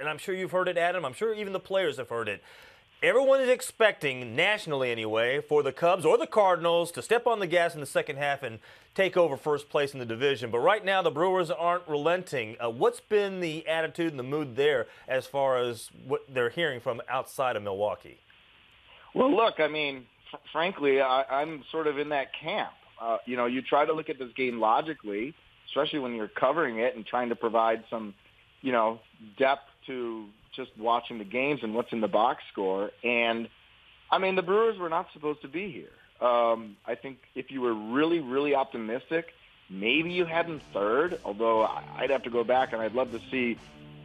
and I'm sure you've heard it, Adam. I'm sure even the players have heard it. Everyone is expecting, nationally anyway, for the Cubs or the Cardinals to step on the gas in the second half and take over first place in the division. But right now, the Brewers aren't relenting. What's been the attitude and the mood there as far as what they're hearing from outside of Milwaukee? Well, look, I mean, frankly, I'm sort of in that camp. You try to look at this game logically, especially when you're covering it and trying to provide some, depth to just watching the games and what's in the box score. And, I mean, the Brewers were not supposed to be here. I think if you were really, really optimistic, maybe you had them third, although I'd have to go back and I'd love to see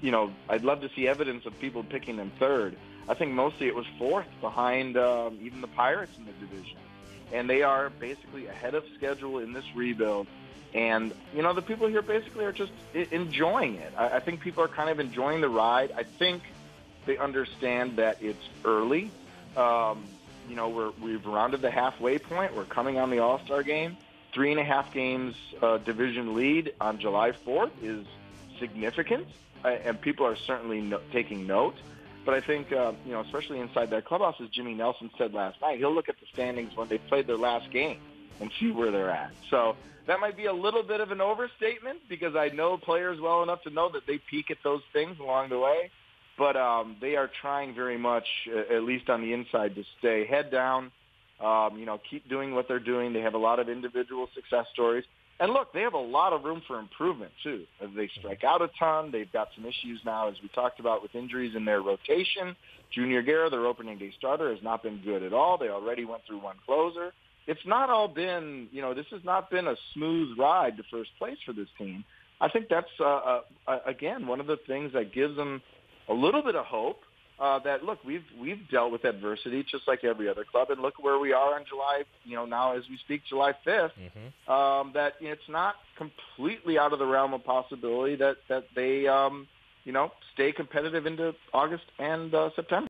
evidence of people picking them third. I think mostly it was fourth behind even the Pirates in the division. And they are basically ahead of schedule in this rebuild. And, the people here basically are just enjoying it. I think people are kind of enjoying the ride. I think they understand that it's early. We've rounded the halfway point. We're coming on the All-Star game. 3.5 games division lead on July 4th is significant, and people are certainly taking note. But I think, especially inside that clubhouse, as Jimmy Nelson said last night, he'll look at the standings when they played their last game and see where they're at. So that might be a little bit of an overstatement because I know players well enough to know that they peek at those things along the way. But they are trying very much, at least on the inside, to stay head down, keep doing what they're doing. They have a lot of individual success stories. And look, they have a lot of room for improvement, too. They strike out a ton. They've got some issues now, as we talked about, with injuries in their rotation. Junior Guerra, their opening day starter, has not been good at all. They already went through one closer. It's not all been, this has not been a smooth ride to first place for this team. I think that's, again, one of the things that gives them a little bit of hope that, look, we've dealt with adversity just like every other club, and look where we are on July, now as we speak, July 5th, that it's not completely out of the realm of possibility that they, stay competitive into August and September.